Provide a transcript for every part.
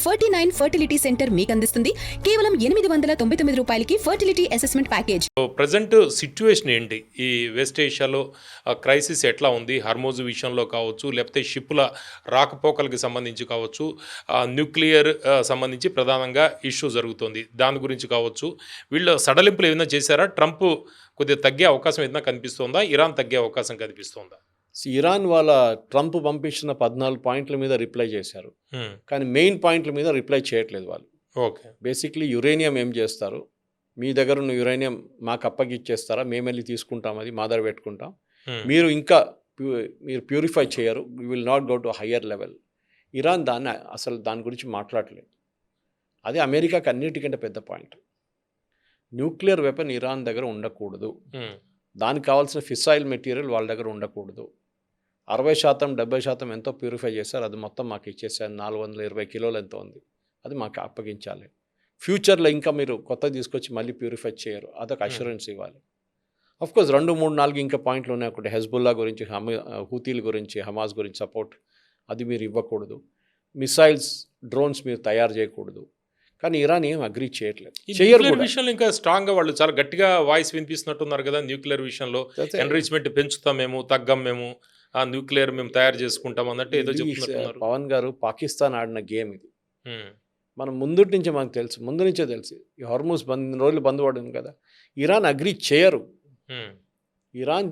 49 fertility centre మీకు అందిస్తుంది కేవలం 899 రూపాయలకి fertility assessment package. Present situation ఏంటి ఈ వెస్ట్ ఏషియాలో? క్రైసిస్ ఎట్లా ఉంది? హర్మోజ్ విషయంలో కావచ్చు, లేకపోతే షిప్పుల రాకపోకలకి సంబంధించి కావచ్చు, న్యూక్లియర్ సంబంధించి ప్రధానంగా ఇష్యూ జరుగుతుంది, దాని గురించి కావచ్చు. వీళ్ళు సడలింపులు ఏమైనా చేశారా? ట్రంప్ కొద్దిగా తగ్గే అవకాశం ఏదైనా కనిపిస్తుందా? ఇరాన్ తగ్గే అవకాశం కనిపిస్తుందా? ఇరాన్ వాళ్ళ ట్రంప్ పంపించిన 14 పాయింట్ల మీద రిప్లై చేశారు, కానీ మెయిన్ పాయింట్ల మీద రిప్లై చేయట్లేదు వాళ్ళు. ఓకే, బేసిక్లీ యురేనియం ఏం చేస్తారు, మీ దగ్గర ఉన్న యురేనియం మాకు అప్పగిచ్చేస్తారా, మేము వెళ్ళి తీసుకుంటాం, అది మా దగ్గర పెట్టుకుంటాం, మీరు ఇంకా మీరు ప్యూరిఫై చేయరు, we will not go to higher level. Iran అసలు దాని గురించి మాట్లాడలేదు. అదే అమెరికాకి అన్నిటికంటే పెద్ద పాయింట్. న్యూక్లియర్ వెపన్ ఇరాన్ దగ్గర ఉండకూడదు, దానికి కావాల్సిన ఫిసైల్ మెటీరియల్ వాళ్ళ దగ్గర ఉండకూడదు. 60% 70% ఎంతో ప్యూరిఫై చేశారు, అది మొత్తం మాకు ఇచ్చేసారు. 420 కిలోలు ఎంతో ఉంది, అది మాకు అప్పగించాలి. ఫ్యూచర్లో ఇంకా మీరు కొత్త తీసుకొచ్చి మళ్ళీ ప్యూరిఫై చేయరు, అదొక అష్యూరెన్స్ ఇవ్వాలి. అఫ్కోర్స్ 2, 3, 4 ఇంకా పాయింట్లు ఉన్నాయి. ఒకటి హెజ్బుల్లా గురించి, హూతీల గురించి, హమాస్ గురించి సపోర్ట్, అది మీరు ఇవ్వకూడదు. మిసైల్స్, డ్రోన్స్ మీరు తయారు చేయకూడదు. కానీ ఇరాన్ ఏం అగ్రీ చేయట్లేదు. న్యూక్లియర్ విషయంలో ఇంకా స్ట్రాంగ్గా వాళ్ళు చాలా గట్టిగా వాయిస్ వినిపిస్తున్నట్టున్నారు కదా. న్యూక్లియర్ విషయంలో ఎన్రిచ్మెంట్ పెంచుతాం మేము, తగ్గం మేము, ఆ న్యూక్లియర్ మేము తయారు చేసుకుంటాం అన్నట్టు ఏదో చెప్తున్నారు. పవన్ గారు, పాకిస్తాన్ ఆడిన గేమ్ ఇది. మనం ముందు నుంచే మనకు తెలుసు, ముందు నుంచే తెలుసు. ఈ హార్మూజ్ రోజులు బంద్ పడింది కదా, ఇరాన్ అగ్రీ చేయరు. Iran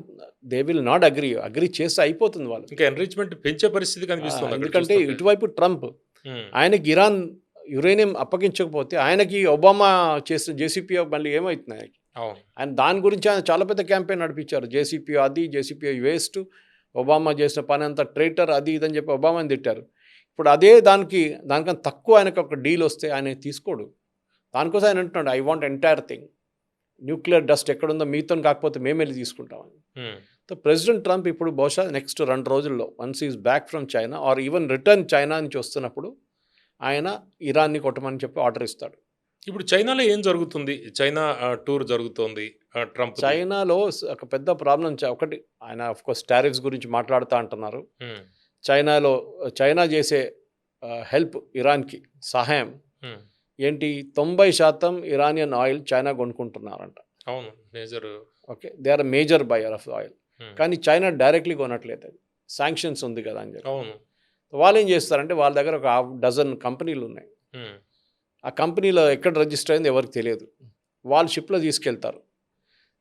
they will not agree చేస్తే అయిపోతుంది వాళ్ళు. ఇంకా ఎన్రిచ్మెంట్ పెంచే పరిస్థితి కనిపిస్తుంది. ఎందుకంటే ఇటువైపు ట్రంప్, ఆయనకి ఇరాన్ యురేనియం అప్పగించకపోతే ఆయనకి ఒబామా చేసిన జేసీపీఓ మళ్ళీ ఏమవుతుంది ఆయనకి. ఆయన దాని గురించి ఆయన చాలా పెద్ద క్యాంపెయిన్ నడిపించారు. జేసీపీఓ అది, జేసీపీఓ వేస్ట్, ఒబామా చేసిన పని అంతా ట్రేటర్, అది ఇదని చెప్పి ఒబామాని తిట్టారు. ఇప్పుడు అదే దానికన్నా తక్కువ ఆయనకు ఒక డీల్ వస్తే ఆయన తీసుకోడు. దానికోసం ఆయన అంటున్నాడు, I want entire thing, nuclear dust ఎక్కడుందో మీతో కాకపోతే మేము వెళ్ళి తీసుకుంటామని. సో ప్రెసిడెంట్ ట్రంప్ ఇప్పుడు బహుశా నెక్స్ట్ 2 రోజుల్లో, once is back from China or even return China నుంచి వస్తున్నప్పుడు, ఆయన ఇరాన్ని కొట్టమని చెప్పి ఆర్డర్ ఇస్తాడు. ఇప్పుడు చైనాలో ఏం జరుగుతుంది? చైనా టూర్ జరుగుతోంది ట్రంప్. చైనాలో ఒక పెద్ద ప్రాబ్లం ఒకటి, ఆయన ఆఫ్కోర్స్ టారిఫ్స్ గురించి మాట్లాడుతూ అంటున్నారు. చైనా చేసే హెల్ప్, ఇరాన్కి సహాయం ఏంటి, 90% ఇరానియన్ ఆయిల్ చైనా కొనుక్కుంటున్నారంట. అవును, major. Okay, they are major buyer of oil. కానీ చైనా డైరెక్ట్లీ కొనట్లేదు, అది శాంక్షన్స్ ఉంది కదా అని చెప్పి. అవును, వాళ్ళు ఏం చేస్తారంటే, వాళ్ళ దగ్గర ఒక 6 కంపెనీలు ఉన్నాయి. ఆ కంపెనీలో ఎక్కడ రిజిస్టర్ అయింది ఎవరికి తెలియదు. వాళ్ళు షిప్లో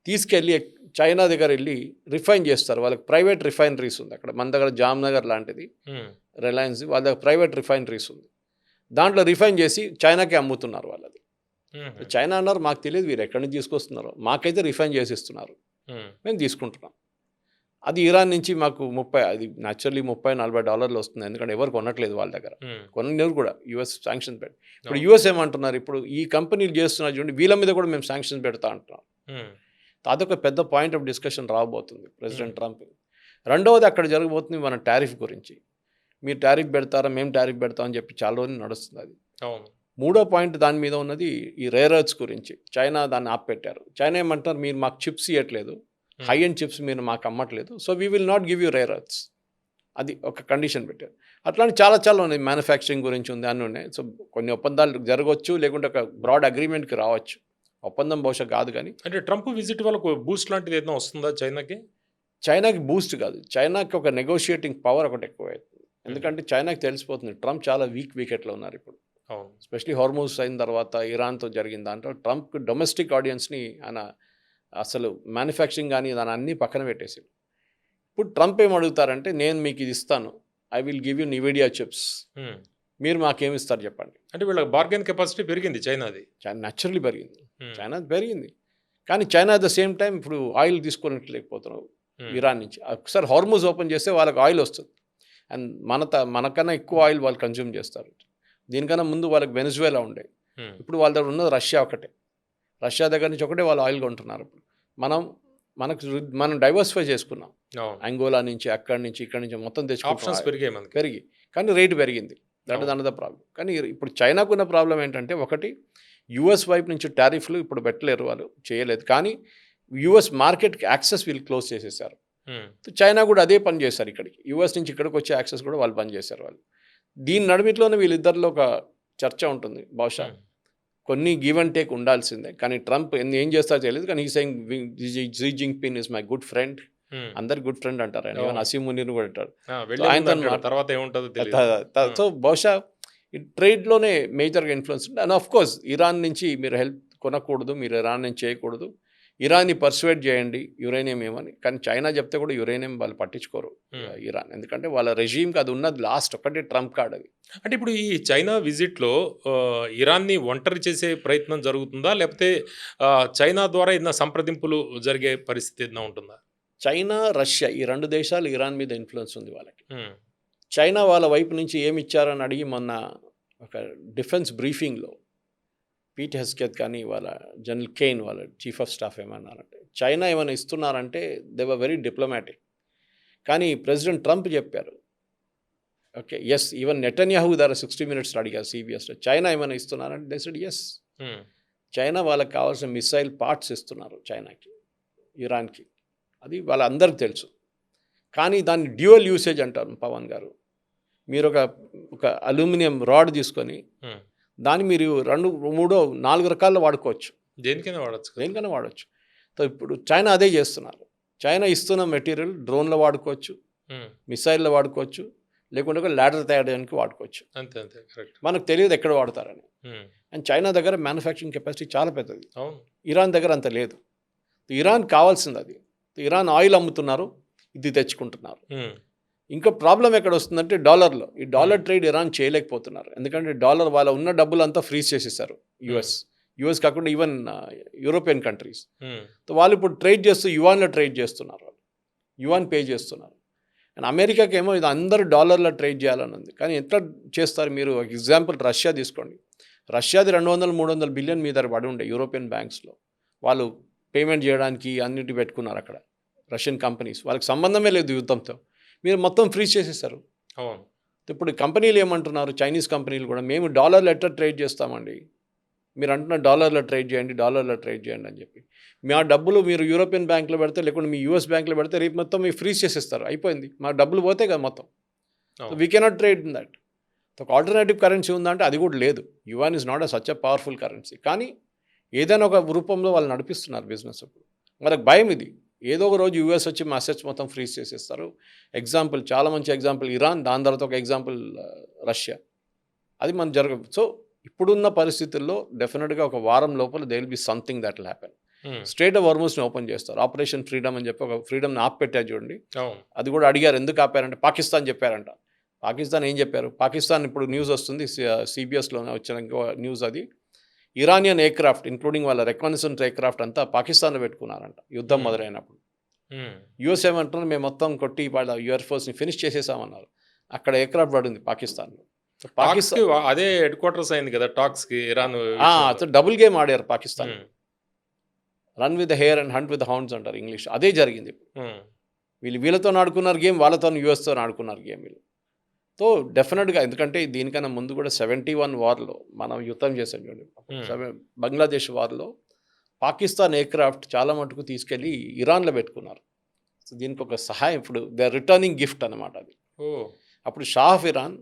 తీసుకెళ్ళి చైనా దగ్గర వెళ్ళి రిఫైన్ చేస్తారు. వాళ్ళకి ప్రైవేట్ రిఫైనరీస్ ఉంది అక్కడ. మన దగ్గర జామ్నగర్ లాంటిది, రిలయన్స్, వాళ్ళ దగ్గర ప్రైవేట్ రిఫైనరీస్ ఉంది. దాంట్లో రిఫైన్ చేసి చైనాకి అమ్ముతున్నారు వాళ్ళది. చైనా అన్నారు, మాకు తెలియదు వీరు ఎక్కడి నుంచి తీసుకొస్తున్నారో, మాకైతే రిఫైన్ చేసి ఇస్తున్నారు, మేము తీసుకుంటున్నాం. అది ఇరాన్ నుంచి మాకు అది న్యాచురల్లీ $30-40 వస్తుంది, ఎందుకంటే ఎవరు కొనట్లేదు వాళ్ళ దగ్గర. కొనలేరు కూడా, యూఎస్ శాంక్షన్స్ పెట్టి. ఇప్పుడు యూఎస్ ఏమంటున్నారు, ఇప్పుడు ఈ కంపెనీలు చేస్తున్నారు చూడండి, వీళ్ళ మీద కూడా మేము శాంక్షన్స్ పెడతా అంటున్నాం. అదొక పెద్ద పాయింట్ ఆఫ్ డిస్కషన్ రాబోతుంది ప్రెసిడెంట్ ట్రంప్. రెండవది అక్కడ జరగబోతుంది మన టారిఫ్ గురించి. మీరు టారిఫ్ పెడతారా, మేము టారిఫ్ పెడతామని చెప్పి చాలా రోజులు నడుస్తుంది అది. మూడో పాయింట్ దాని మీద ఉన్నది ఈ రేర్ ఎర్త్స్ గురించి. చైనా దాన్ని ఆపెట్టారు. చైనా ఏమంటారు, మీరు మాకు చిప్స్ ఇవ్వట్లేదు, హై అండ్ చిప్స్ మీరు మాకు అమ్మట్లేదు, so we will not give you rare earths, అది ఒక కండిషన్ పెట్టారు. అట్లాంటి చాలా ఉన్నాయి. మ్యానుఫ్యాక్చరింగ్ గురించి ఉంది, అన్నీ ఉన్నాయి. సో కొన్ని ఒప్పందాలు జరగవచ్చు, లేకుంటే ఒక బ్రాడ్ అగ్రిమెంట్కి రావచ్చు. ఒప్పందం బహుశా కాదు, కానీ అంటే ట్రంప్ విజిట్ వల్ల బూస్ట్ లాంటిది ఏదైనా వస్తుందా చైనాకి? చైనాకి బూస్ట్ కాదు, చైనాకి ఒక నెగోషియేటింగ్ పవర్ ఒకటి ఎక్కువ అవుతుంది. ఎందుకంటే చైనాకి తెలిసిపోతుంది ట్రంప్ చాలా వీక్ వికెట్లో ఉన్నారు ఇప్పుడు. ఎస్పెషలీ హార్మూజ్ అయిన తర్వాత ఇరాన్తో జరిగిన దాంట్లో ట్రంప్ డొమెస్టిక్ ఆడియన్స్ని ఆయన అసలు మ్యానుఫ్యాక్చరింగ్ కానీ దాని అన్నీ పక్కన పెట్టేసి, ఇప్పుడు ట్రంప్ ఏం అడుగుతారంటే, నేను మీకు ఇది ఇస్తాను, I will give you నివిడియా chips, మీరు మాకేమి ఇస్తారు చెప్పండి. అంటే వీళ్ళకి బార్గెన్ కెపాసిటీ పెరిగింది చైనాది. న్యాచురల్లీ పెరిగింది, చైనా పెరిగింది. కానీ China at the same time ఇప్పుడు ఆయిల్ తీసుకోలేకపోతున్నారు ఇరాన్ నుంచి. ఒకసారి హార్మూజ్ ఓపెన్ చేస్తే వాళ్ళకి ఆయిల్ వస్తుంది, అండ్ మనకన్నా ఎక్కువ ఆయిల్ వాళ్ళు కన్జ్యూమ్ చేస్తారు. దీనికన్నా ముందు వాళ్ళకి వెనిజువేలా ఉండే, ఇప్పుడు వాళ్ళ దగ్గర ఉన్నది రష్యా ఒకటే. రష్యా దగ్గర నుంచి ఒకటే వాళ్ళు ఆయిల్ కొంటున్నారు. ఇప్పుడు మనం డైవర్సిఫై చేసుకున్నాం, అంగోలా నుంచి, అక్కడి నుంచి, ఇక్కడి నుంచి మొత్తం తెచ్చుకుంటాం, పెరిగి, కానీ రేటు పెరిగింది. That is another problem. కానీ ఇప్పుడు చైనాకున్న ప్రాబ్లం ఏంటంటే, ఒకటి యుఎస్ వైపు నుంచి టారిఫ్లు ఇప్పుడు పెట్టలేరు, వాళ్ళు చేయలేదు. కానీ యుఎస్ మార్కెట్కి యాక్సెస్ వీళ్ళు క్లోజ్ చేసేసారు. చైనా కూడా అదే పని చేశారు. ఇక్కడికి యుఎస్ నుంచి ఇక్కడికి వచ్చే యాక్సెస్ కూడా వాళ్ళు బంద్ చేశారు. వాళ్ళు దీని నడుమిట్లోనే వీళ్ళిద్దరిలో ఒక చర్చ ఉంటుంది బహుశా. Hmm. కొన్ని గివ్ అండ్ టేక్ ఉండాల్సిందే. కానీ ట్రంప్ ఏం చేస్తారో తెలియదు. కానీ ఈ saying Xi Jinping is my good friend. Hmm. అందరు గుడ్ ఫ్రెండ్ అంటారు ఆయన. ఈవెన్ అసీం మునీర్ కూడా అంటారు. వెళ్ళే ఆయనతో ముందు అంటాడు, తర్వాత ఏముంటుందో తెలియదు. సో బహుశా ఈ ట్రేడ్లోనే మేజర్గా ఇన్ఫ్లుయెన్స్ ఉంటుంది. అండ్ ఆఫ్ కోర్స్ ఇరాన్ నుంచి మీరు హెల్ప్ కొనకూడదు, మీరు ఇరాన్ నుంచి చేయకూడదు. ఇరాన్ని పర్సువేట్ చేయండి యురేనియం ఏమని. కానీ చైనా చెప్తే కూడా యురేనియం వాళ్ళు పట్టించుకోరు ఇరాన్. ఎందుకంటే వాళ్ళ రెజీమ్కి అది ఉన్నది లాస్ట్ ఒకటి ట్రంప్ కార్డ్ అది. అంటే ఇప్పుడు ఈ చైనా విజిట్లో ఇరాన్ని ఒంటరి చేసే ప్రయత్నం జరుగుతుందా, లేకపోతే చైనా ద్వారా ఏదైనా సంప్రదింపులు జరిగే పరిస్థితి ఏదైనా ఉంటుందా? చైనా రష్యా ఈ రెండు దేశాలు ఇరాన్ మీద ఇన్ఫ్లుయెన్స్ ఉంది వాళ్ళకి. Hmm. చైనా వాళ్ళ వైపు నుంచి ఏమి ఇచ్చారని అడిగి మొన్న ఒక డిఫెన్స్ బ్రీఫింగ్లో పీట్ హెస్కెత్ కానీ వాళ్ళ జనరల్ కేన్ వాళ్ళ చీఫ్ ఆఫ్ స్టాఫ్ ఏమన్నారంటే చైనా ఏమైనా ఇస్తున్నారంటే దే వర్ వెరీ డిప్లొమాటిక్. కానీ ప్రెసిడెంట్ ట్రంప్ చెప్పారు ఓకే ఎస్ ఈవెన్ నెటన్యాహు ద్వారా 60 minutes అడిగారు సిబిఎస్లో చైనా ఏమైనా ఇస్తున్నారంటే they said yes. Hmm. China వాళ్ళకి కావాల్సిన మిసైల్ పార్ట్స్ ఇస్తున్నారు చైనాకి, ఇరాన్కి. అది వాళ్ళందరికీ తెలుసు. కానీ దాన్ని డ్యూయల్ యూసేజ్ అంటారు పవన్ గారు. మీరు ఒక అల్యూమినియం రాడ్ తీసుకొని Hmm. దాన్ని మీరు 2, 3, 4 రకాల్లో వాడుకోవచ్చు. దేనికైనా వాడచ్చు. దేనికైనా వాడచ్చు. సో ఇప్పుడు చైనా అదే చేస్తున్నారు. చైనా ఇస్తున్న మెటీరియల్ డ్రోన్లో వాడుకోవచ్చు, మిసైల్లో వాడుకోవచ్చు, లేకుంటే ఒక ల్యాడర్ తయారు చేయడానికి వాడుకోవచ్చు. అంతే అంతే కరెక్ట్. మనకు తెలియదు ఎక్కడ వాడతారని. అండ్ చైనా దగ్గర మ్యానుఫ్యాక్చరింగ్ కెపాసిటీ చాలా పెద్దది. అవును. ఇరాన్ దగ్గర అంత లేదు. ఇరాన్ కావాల్సింది అది. ఇరాన్ ఆయిల్ అమ్ముతున్నారు, ఇది తెచ్చుకుంటున్నారు. ఇంకా ప్రాబ్లం ఎక్కడ వస్తుందంటే డాలర్లో. ఈ డాలర్ ట్రేడ్ ఇరాన్ చేయలేకపోతున్నారు. ఎందుకంటే డాలర్ వాళ్ళ ఉన్న డబ్బులంతా ఫ్రీజ్ చేసేసారు యుఎస్ కాకుండా ఈవెన్ యూరోపియన్ కంట్రీస్. సో వాళ్ళు ఇప్పుడు ట్రేడ్ చేస్తూ యువాన్లో ట్రేడ్ చేస్తున్నారు, యువాన్ పే చేస్తున్నారు. అండ్ అమెరికాకి ఏమో ఇది అందరూ డాలర్లో ట్రేడ్ చేయాలని ఉంది. కానీ ఎట్లా చేస్తారు మీరు? ఎగ్జాంపుల్ రష్యా తీసుకోండి. రష్యాది 200-300 బిలియన్ మీ దగ్గర పడి ఉండే యూరోపియన్ బ్యాంక్స్లో. వాళ్ళు పేమెంట్ చేయడానికి అన్నిటి పెట్టుకున్నారు అక్కడ రష్యన్ కంపెనీస్. వాళ్ళకి సంబంధమే లేదు యుద్ధంతో. మీరు మొత్తం ఫ్రీజ్ చేసేసారు. అవును. ఇప్పుడు కంపెనీలు ఏమంటున్నారు, చైనీస్ కంపెనీలు కూడా మేము డాలర్లో ఎట్లా ట్రేడ్ చేస్తామండి, మీరు అంటున్న డాలర్లో ట్రేడ్ చేయండి అని చెప్పి. మా డబ్బులు మీరు యూరోపియన్ బ్యాంక్లో పెడితే, లేకుంటే మీ యూఎస్ బ్యాంక్లో పెడితే రేపు మొత్తం మీరు ఫ్రీజ్ చేసేస్తారు, అయిపోయింది. మా డబ్బులు పోతే కదా మొత్తం. We cannot trade in that. ఒక ఆల్టర్నేటివ్ కరెన్సీ ఉందంటే అది కూడా లేదు. Yuan is not a such a powerful currency. కానీ ఏదైనా ఒక రూపంలో వాళ్ళు నడిపిస్తున్నారు బిజినెస్. ఇప్పుడు మనకు భయం ఇది, ఏదో ఒక రోజు యూఎస్ వచ్చి మా అసెట్స్ మొత్తం ఫ్రీజ్ చేసేస్తారు. ఎగ్జాంపుల్, చాలా మంచి ఎగ్జాంపుల్ ఇరాన్, దాని తర్వాత ఒక ఎగ్జాంపుల్ రష్యా. అది మనం జరగదు. సో ఇప్పుడున్న పరిస్థితుల్లో డెఫినెట్గా ఒక వారం లోపల there will be something that will happen. Strait of హార్మోస్ని ఓపెన్ చేస్తారు. ఆపరేషన్ ఫ్రీడమ్ అని చెప్పి ఒక ఫ్రీడమ్ని ఆపెట్టారు చూడండి. అది కూడా అడిగారు ఎందుకు ఆపారంటే పాకిస్తాన్ చెప్పారంట. పాకిస్తాన్ ఏం చెప్పారు? పాకిస్తాన్ ఇప్పుడు న్యూస్ వస్తుంది, సిబిఎస్లోనే వచ్చిన న్యూస్ అది. ఇరానియన్ ఎయిర్క్రాఫ్ట్ ఇంక్లూడింగ్ వాళ్ళ రెకానెసెన్స్ ఎయిర్క్రాఫ్ట్ అంతా పాకిస్తాన్లో పెట్టుకున్నారంట యుద్ధం మొదలైనప్పుడు. యూఎస్ ఏమంటున్నారు, మేము మొత్తం కొట్టి వాళ్ళ ఎయిర్ ఫోర్స్ని ఫినిష్ చేసేసామన్నారు. అక్కడ ఎయిర్క్రాఫ్ట్ పడింది పాకిస్తాన్లో. పాకిస్తాన్ అదే హెడ్ క్వార్టర్స్ అయింది కదా టాక్స్కి ఇరాన్. డబుల్ గేమ్ ఆడారు Pakistan. Run with the hair and hunt with the hounds అంటారు ఇంగ్లీష్. అదే జరిగింది. వీళ్ళతో ఆడుకున్నారు గేమ్, వాళ్ళతో యుఎస్తో ఆడుకున్నారు గేమ్ వీళ్ళు. సో డెఫినెట్గా, ఎందుకంటే దీనికన్నా ముందు కూడా 71 వార్లో మనం యుద్ధం చేసాం చూడండి. బంగ్లాదేశ్ వార్లో పాకిస్తాన్ ఎయిర్క్రాఫ్ట్ చాలా మటుకు తీసుకెళ్ళి ఇరాన్లో పెట్టుకున్నారు. సో దీనికి ఒక సహాయం, ఇప్పుడు దే ఆర్ రిటర్నింగ్ గిఫ్ట్ అనమాట అది. అప్పుడు షా ఆఫ్ ఇరాన్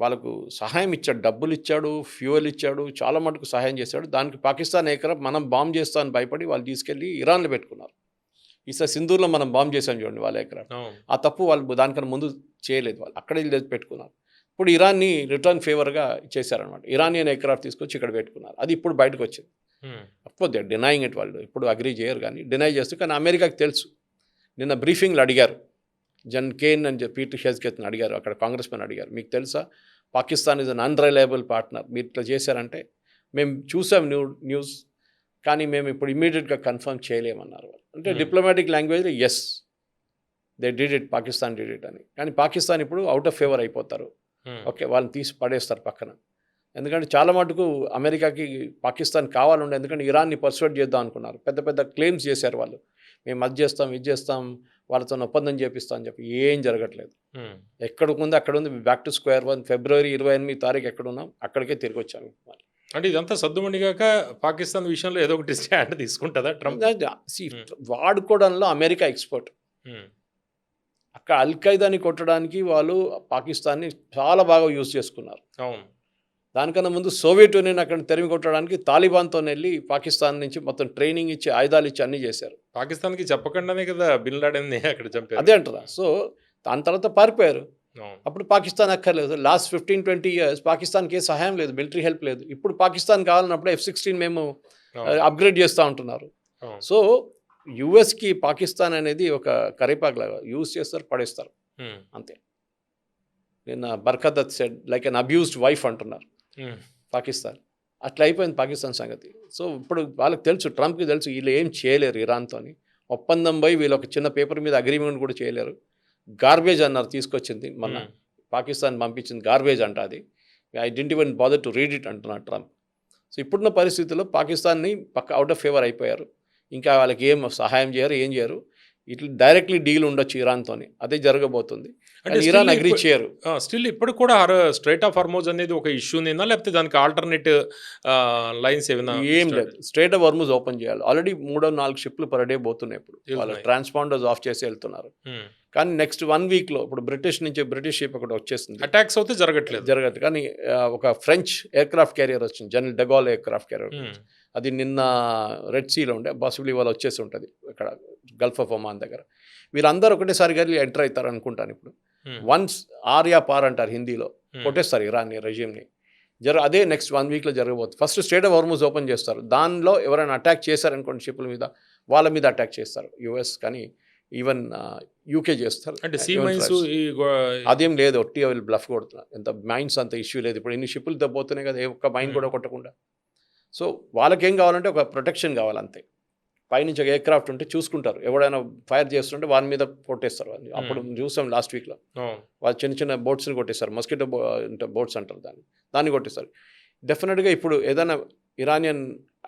వాళ్ళకు సహాయం ఇచ్చాడు, డబ్బులు ఇచ్చాడు, ఫ్యూయల్ ఇచ్చాడు, చాలా మటుకు సహాయం చేశాడు. దానికి పాకిస్తాన్ ఎయిర్క్రాఫ్ట్ మనం బాంబ్ చేస్తామని భయపడి వాళ్ళు తీసుకెళ్ళి ఇరాన్లో పెట్టుకున్నారు. ఈసారి సింధూర్లో మనం బాంబ్ చేసాం చూడండి వాళ్ళ ఎయిర్క్రాఫ్ట్. ఆ తప్పు వాళ్ళు దానికన్నా ముందు చేయలేదు, వాళ్ళు అక్కడే పెట్టుకున్నారు. ఇప్పుడు ఇరాన్ని రిటర్న్ ఫేవర్గా చేశారనమాట. ఇరానియన్ ఎయిర్క్రాఫ్ట్ తీసుకొచ్చి ఇక్కడ పెట్టుకున్నారు. అది ఇప్పుడు బయటకు వచ్చింది. అఫ్కోర్స్ దే డినైయింగ్ ఇట్, వాళ్ళు ఇప్పుడు అగ్రీ చేయరు, కానీ డినై చేస్తూ. కానీ అమెరికాకి తెలుసు. నిన్న బ్రీఫింగ్లో అడిగారు, జన్ కేన్ అని చెప్పి పీటర్ హెస్కెత్ని అడిగారు, అక్కడ కాంగ్రెస్ మెన్ అడిగారు, మీకు తెలుసా Pakistan is an unreliable partner, మీరు ఇట్లా చేశారంటే మేము చూసాం న్యూస్, కానీ మేము ఇప్పుడు ఇమ్మీడియట్గా కన్ఫర్మ్ చేయలేమన్నారు. అంటే డిప్లొమాటిక్ లాంగ్వేజ్లో yes they did it, Pakistan did it అని. కానీ పాకిస్తాన్ ఇప్పుడు అవుట్ ఆఫ్ ఫేవర్ అయిపోతారు. ఓకే, వాళ్ళని తీసి పడేస్తారు పక్కన. ఎందుకంటే చాలా మటుకు అమెరికాకి పాకిస్తాన్ కావాలండే, ఎందుకంటే ఇరాన్ని పర్సువేట్ చేద్దాం అనుకున్నారు. పెద్ద పెద్ద క్లెయిమ్స్ చేశారు వాళ్ళు, మేము అది చేస్తాం ఇది చేస్తాం, వాళ్ళతో ఒప్పందం చేపిస్తాం అని చెప్పి. ఏం జరగట్లేదు. ఎక్కడికి ఉంది అక్కడ ఉంది. Back to square one. February 28 ఎక్కడున్నాం అక్కడికే తిరిగి వచ్చాము. అంటే ఇదంతా సద్దుమణిగాక పాకిస్తాన్ విషయంలో ఏదో ఒకటి స్టాండ్ తీసుకుంటుందా ట్రంప్? వాడుకోవడంలో అమెరికా ఎక్స్పర్ట్. అక్కడ అల్ ఖైదాని కొట్టడానికి వాళ్ళు పాకిస్తాన్ని చాలా బాగా యూజ్ చేసుకున్నారు. అవును. దానికన్నా ముందు సోవియట్ యూనియన్ అక్కడ తరిమి కొట్టడానికి తాలిబాన్తో వెళ్ళి పాకిస్తాన్ నుంచి మొత్తం ట్రైనింగ్ ఇచ్చి ఆయుధాలు ఇచ్చి అన్నీ చేశారు. పాకిస్తాన్కి చెప్పకుండానే కదా బిన్ లాడెన్ అక్కడ చంపారు. అదే అంటారా. సో దాని తర్వాత పారిపోయారు. అవును. అప్పుడు పాకిస్తాన్ అక్కర్లేదు. లాస్ట్ 15-20 ఇయర్స్ పాకిస్తాన్కి ఏ సహాయం లేదు, మిలిటరీ హెల్ప్ లేదు. ఇప్పుడు పాకిస్తాన్ కావాలన్నప్పుడు F-16 మేము అవును. అప్గ్రేడ్ చేస్తూ ఉంటున్నారు. అవును. సో యుఎస్కి పాకిస్తాన్ అనేది ఒక కరేపాకులాగా యూజ్ చేస్తారు, పడేస్తారు ఉమ్. అంతే. నిన్న Barkha Dutt said like an abused wife అంటున్నారు ఉమ్. పాకిస్తాన్. అట్లా అయిపోయింది పాకిస్తాన్ సంగతి. సో ఇప్పుడు వాళ్ళకి తెలుసు, ట్రంప్కి తెలుసు వీళ్ళు ఏం చేయలేరు ఇరాన్తో. ఒప్పందం పోయి వీళ్ళు ఒక చిన్న పేపర్ మీద అగ్రిమెంట్ కూడా చేయలేరు. గార్బేజ్ అన్నారు తీసుకొచ్చింది మొన్న ఉమ్. పాకిస్తాన్ పంపించింది గార్బేజ్ అంట అది. I didn't even bother to read it అంటున్నాడు ట్రంప్. సో ఇప్పుడున్న పరిస్థితుల్లో పాకిస్తాన్ని పక్క అవుట్ ఆఫ్ ఫేవర్ అయిపోయారు. ఇంకా వాళ్ళకి ఏం సహాయం చేయరు, ఏం చేయరు. ఇట్లా డైరెక్ట్లీ డీల్ ఉండొచ్చు ఇరాన్తోని, అదే జరగబోతుంది. అంటే ఇరాన్ అగ్రీ చేయరు. స్టిల్ ఇప్పుడు కూడా స్ట్రైట్ ఆఫ్ హార్మోజ్ అనేది ఒక ఇష్యూనేనా, లేకపోతే దానికి ఆల్టర్నేట్ లైన్స్ ఏమైనా? ఏం లేదు, స్ట్రైట్ ఆఫ్ హార్మూజ్ ఓపెన్ చేయాలి. ఆల్రెడీ 3-4 షిప్లు పర్ డే పోతున్నాయి. ఇప్పుడు వాళ్ళు ట్రాన్స్పాండర్స్ ఆఫ్ చేసి వెళ్తున్నారు. కానీ నెక్స్ట్ 1 వీక్లో ఇప్పుడు బ్రిటిష్ షిప్ ఒకటి వచ్చేస్తుంది. అటాక్స్ అయితే జరగట్లేదు. కానీ ఒక ఫ్రెంచ్ ఎయిర్క్రాఫ్ట్ క్యారియర్ వచ్చింది, జనరల్ డెగాల్ ఎయిర్క్రాఫ్ట్ క్యారియర్. అది నిన్న రెడ్ సీలో ఉండే, పాసిబిలీ వాళ్ళు వచ్చేసి ఉంటుంది ఇక్కడ గల్ఫ్ ఆఫ్ ఒమాన్ దగ్గర. వీళ్ళందరూ ఒకటేసారి గారి ఎంటర్ అవుతారు అనుకుంటాను. ఇప్పుడు వన్స్ ఆర్యా పార్ అంటారు హిందీలో, కొట్టేస్తారు ఇరాన్ రెజ్యూమ్ని. అదే నెక్స్ట్ 1 వీక్లో జరగబోతుంది. First straight of Hormuz open చేస్తారు. దానిలో ఎవరైనా అటాక్ చేశారనుకోండి షిప్ల మీద, వాళ్ళ మీద అటాక్ చేస్తారు. యుఎస్ కానీ ఈవెన్ యూకే చేస్తారు. అంటే సీ మైన్స్ అదేం లేదు, ఒట్టి వాళ్ళు బ్లఫ్ కొడుతున్నారు. ఎంత మైన్స్ అంత ఇష్యూ లేదు. ఇప్పుడు ఇన్ని షిప్లు దెబ్బతున్నాయి కదా, ఏ ఒక్క మైన్ కూడా కొట్టకుండా. సో వాళ్ళకేం కావాలంటే ఒక ప్రొటెక్షన్ కావాలంతే. పైనుంచి ఒక ఎయిర్క్రాఫ్ట్ ఉంటే చూసుకుంటారు, ఎవడైనా ఫైర్ చేస్తుంటే వాళ్ళ మీద కొట్టేస్తారు. అప్పుడు చూసాం లాస్ట్ వీక్లో వాళ్ళు చిన్న చిన్న బోట్స్ని కొట్టేస్తారు. మస్కిటో బోట్స్ అంటారు దాన్ని కొట్టేస్తారు. డెఫినెట్గా ఇప్పుడు ఏదైనా ఇరానియన్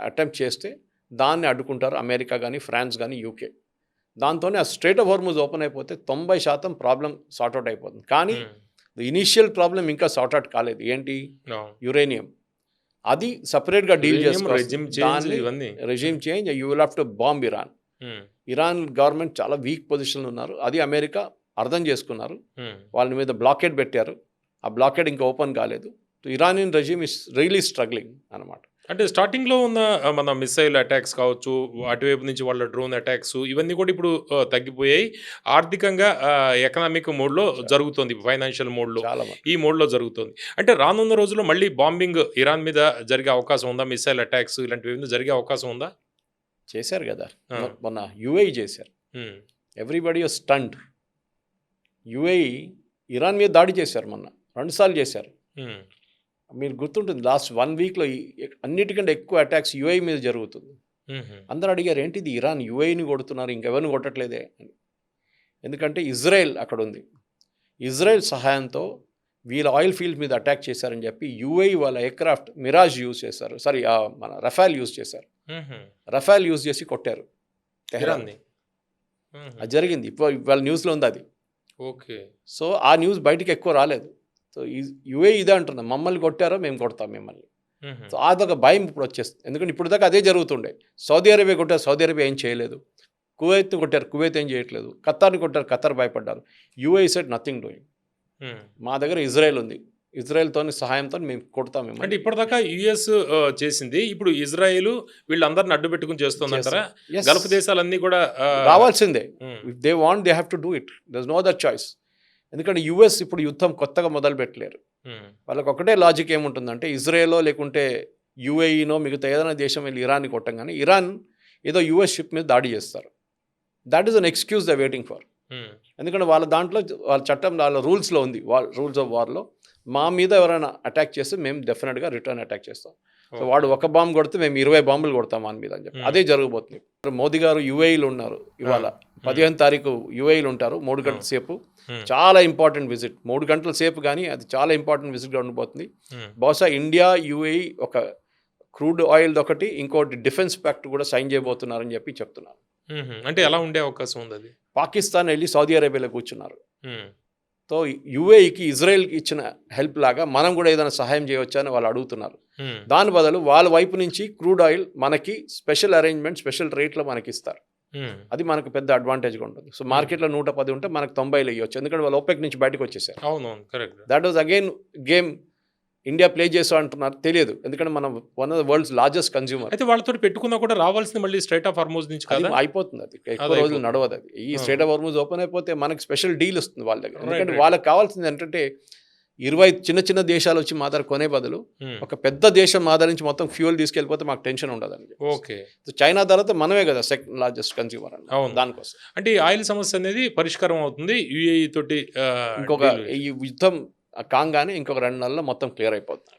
అటెంప్ట్ చేస్తే దాన్ని అడ్డుకుంటారు అమెరికా కానీ, ఫ్రాన్స్ కానీ, యూకే. దాంతోనే ఆ స్ట్రైట్ ఆఫ్ హార్మూజ్ ఓపెన్ అయిపోతే 90% ప్రాబ్లం సార్ట్అవుట్ అయిపోతుంది. కానీ ఇనీషియల్ ప్రాబ్లం ఇంకా సార్ట్అవుట్ కాలేదు. ఏంటి? యురేనియం. అది సపరేట్గా డీల్ చేసుకోవాలి. Resume change, you will have to bomb Iran. Iran government చాలా వీక్ పొజిషన్లో ఉన్నారు. అది అమెరికా అర్థం చేసుకున్నారు. వాళ్ళ మీద బ్లాకేడ్ పెట్టారు. ఆ బ్లాకేడ్ ఇంకా ఓపెన్ కాలేదు. Iranian resume is really struggling అనమాట. అంటే స్టార్టింగ్లో ఉన్న మన మిసైల్ అటాక్స్ కావచ్చు, అటువైపు నుంచి వాళ్ళ డ్రోన్ అటాక్స్, ఇవన్నీ కూడా ఇప్పుడు తగ్గిపోయాయి. ఆర్థికంగా ఎకనామిక్ మోడ్లో జరుగుతుంది, ఫైనాన్షియల్ మోడ్లో, ఈ మోడ్లో జరుగుతుంది. అంటే రానున్న రోజుల్లో మళ్ళీ బాంబింగ్ ఇరాన్ మీద జరిగే అవకాశం ఉందా? మిసైల్ అటాక్స్ ఇలాంటివి జరిగే అవకాశం ఉందా? చేశారు కదా మొన్న, యుఏఈ చేశారు. Everybody was stunned. UAE Iran మీద దాడి చేశారు మొన్న, 2 సార్లు చేశారు. మీరు గుర్తుంటుంది, లాస్ట్ 1 వీక్లో అన్నిటికంటే ఎక్కువ అటాక్స్ యుఏఈ మీద జరుగుతుంది. అందరూ అడిగారు ఏంటిది ఇరాన్ యుఏఈని కొడుతున్నారు, ఇంకెవరిని కొట్టట్లేదే అని. ఎందుకంటే ఇజ్రాయెల్ అక్కడ ఉంది. ఇజ్రాయెల్ సహాయంతో వీళ్ళ ఆయిల్ ఫీల్డ్ మీద అటాక్ చేశారని చెప్పి యుఏఈ వాళ్ళ ఎయిర్క్రాఫ్ట్ మిరాజ్ యూజ్ చేశారు, మన రఫాల్ యూజ్ చేశారు. రఫాల్ యూజ్ చేసి కొట్టారు తెహరాన్ని. అది జరిగింది, వాళ్ళ న్యూస్లో ఉంది అది. ఓకే. సో ఆ న్యూస్ బయటికి ఎక్కువ రాలేదు. సో యుఏఈ ఇదే అంటున్నాం, మమ్మల్ని కొట్టారో మేము కొడతాం మిమ్మల్ని. సో అదొక భయం ఇప్పుడు వచ్చేస్తుంది. ఎందుకంటే ఇప్పుడు దాకా అదే జరుగుతుండే. సౌదీ అరేబియా కొట్టారు, సౌదీ అరేబియా ఏం చేయలేదు. కువైత్ని కొట్టారు, కువైత్ ఏం చేయట్లేదు. ఖతార్ని కొట్టారు, ఖతార్ భయపడ్డారు. UAE said nothing doing. మా దగ్గర ఇజ్రాయెల్ ఉంది, ఇజ్రాయెల్తో సహాయంతో మేము కొడతాం మేము. అంటే ఇప్పటిదాకా యుఎస్ చేసింది, ఇప్పుడు ఇజ్రాయెల్ వీళ్ళందరిని అడ్డు పెట్టుకుని చేస్తుందంటారా? గల్ఫ్ దేశాలన్నీ కూడా రావాల్సిందే. If they want they have to do it, there is no other choice. ఎందుకంటే యుఎస్ ఇప్పుడు యుద్ధం కొత్తగా మొదలు పెట్టలేరు. వాళ్ళకి ఒకటే లాజిక్ ఏముంటుందంటే, ఇజ్రాయెల్లో లేకుంటే యుఏఈనో మిగతా ఏదైనా దేశం వెళ్ళి ఇరాన్ని కొట్టంగానే ఇరాన్ ఏదో యుఎస్ షిప్ మీద దాడి చేస్తారు. That is an excuse the waiting for. ఎందుకంటే వాళ్ళ దాంట్లో వాళ్ళ చట్టం, వాళ్ళ రూల్స్లో ఉంది, రూల్స్ ఆఫ్ వార్లో మా మీద ఎవరైనా అటాక్ చేస్తే మేము డెఫినెట్గా రిటర్న్ అటాక్ చేస్తాం. సో వాడు ఒక బాంబు కొడితే మేము 20 బాంబులు కొడతాం వాని మీద అని చెప్పి అదే జరగబోతుంది. మోదీ గారు యుఏఈలో ఉన్నారు, ఇవాళ 15వ తారీఖు యుఏఈలో ఉంటారు 3 గంటల సేపు. చాలా ఇంపార్టెంట్ విజిట్, 3 గంటల సేపు, కానీ అది చాలా ఇంపార్టెంట్ విజిట్గా ఉండబోతుంది. బహుశా ఇండియా యుఏఈ ఒక క్రూడ్ ఆయిల్ ఒకటి, ఇంకోటి డిఫెన్స్ ప్యాక్ట్ కూడా సైన్ చేయబోతున్నారని చెప్పి చెప్తున్నారు. అంటే ఎలా ఉండే అవకాశం ఉంది అది? పాకిస్తాన్ వెళ్ళి సౌదీ అరేబియాలో కూర్చున్నారు. సో యుఏఈకి ఇజ్రాయెల్కి ఇచ్చిన హెల్ప్ లాగా మనం కూడా ఏదైనా సహాయం చేయవచ్చా అని వాళ్ళు అడుగుతున్నారు. దాని బదులు వాళ్ళ వైపు నుంచి క్రూడ్ ఆయిల్ మనకి స్పెషల్ అరేంజ్మెంట్, స్పెషల్ రేట్లో మనకి ఇస్తారు. అది మనకు పెద్ద అడ్వాంటేజ్గా ఉంటుంది. సో మార్కెట్లో 110 ఉంటే మనకు 90 ఇవ్వచ్చు, ఎందుకంటే వాళ్ళు ఓపెక్ నుంచి బయటకు వచ్చేసారు. అవునవును, correct. That was again game India play చేస్తా అంటున్నారు తెలియదు, ఎందుకంటే మనం one of the world's largest consumer. అయితే వాళ్ళతో పెట్టుకున్నా కూడా రావాల్సింది మళ్ళీ స్ట్రైట్ ఆఫ్ హార్మోజ్ నుంచి అది కదా. అయిపోతుంది, అది ఎక్కువ అది రోజులు అయిపోతుంది. నడవదు. అది ఈ స్ట్రేట్ ఆఫ్ హార్మోజ్ ఓపెన్ అయిపోతే మనకి స్పెషల్ డీల్ వస్తుంది వాళ్ళ దగ్గర. ఎందుకంటే right. వాళ్ళకి కావాల్సింది ఏంటంటే 20 చిన్న చిన్న దేశాలు వచ్చి మా దగ్గర కొనే బదులు ఒక పెద్ద దేశం మా దగ్గర నుంచి మొత్తం ఫ్యూయల్ తీసుకెళ్ళిపోతే మాకు టెన్షన్ ఉండదండి. ఓకే. చైనా తర్వాత మనమే కదా సెకండ్ లార్జెస్ట్ కన్స్యూమర్ అని. అవును. దానికోసం అంటే ఈ ఆయిల్ సమస్య అనేది పరిష్కారం అవుతుంది యుఏఈ తోటి ఇంకొక ఈ యుద్ధం కాగానే ఇంకొక 2 నెలల్లో మొత్తం క్లియర్ అయిపోతుంది.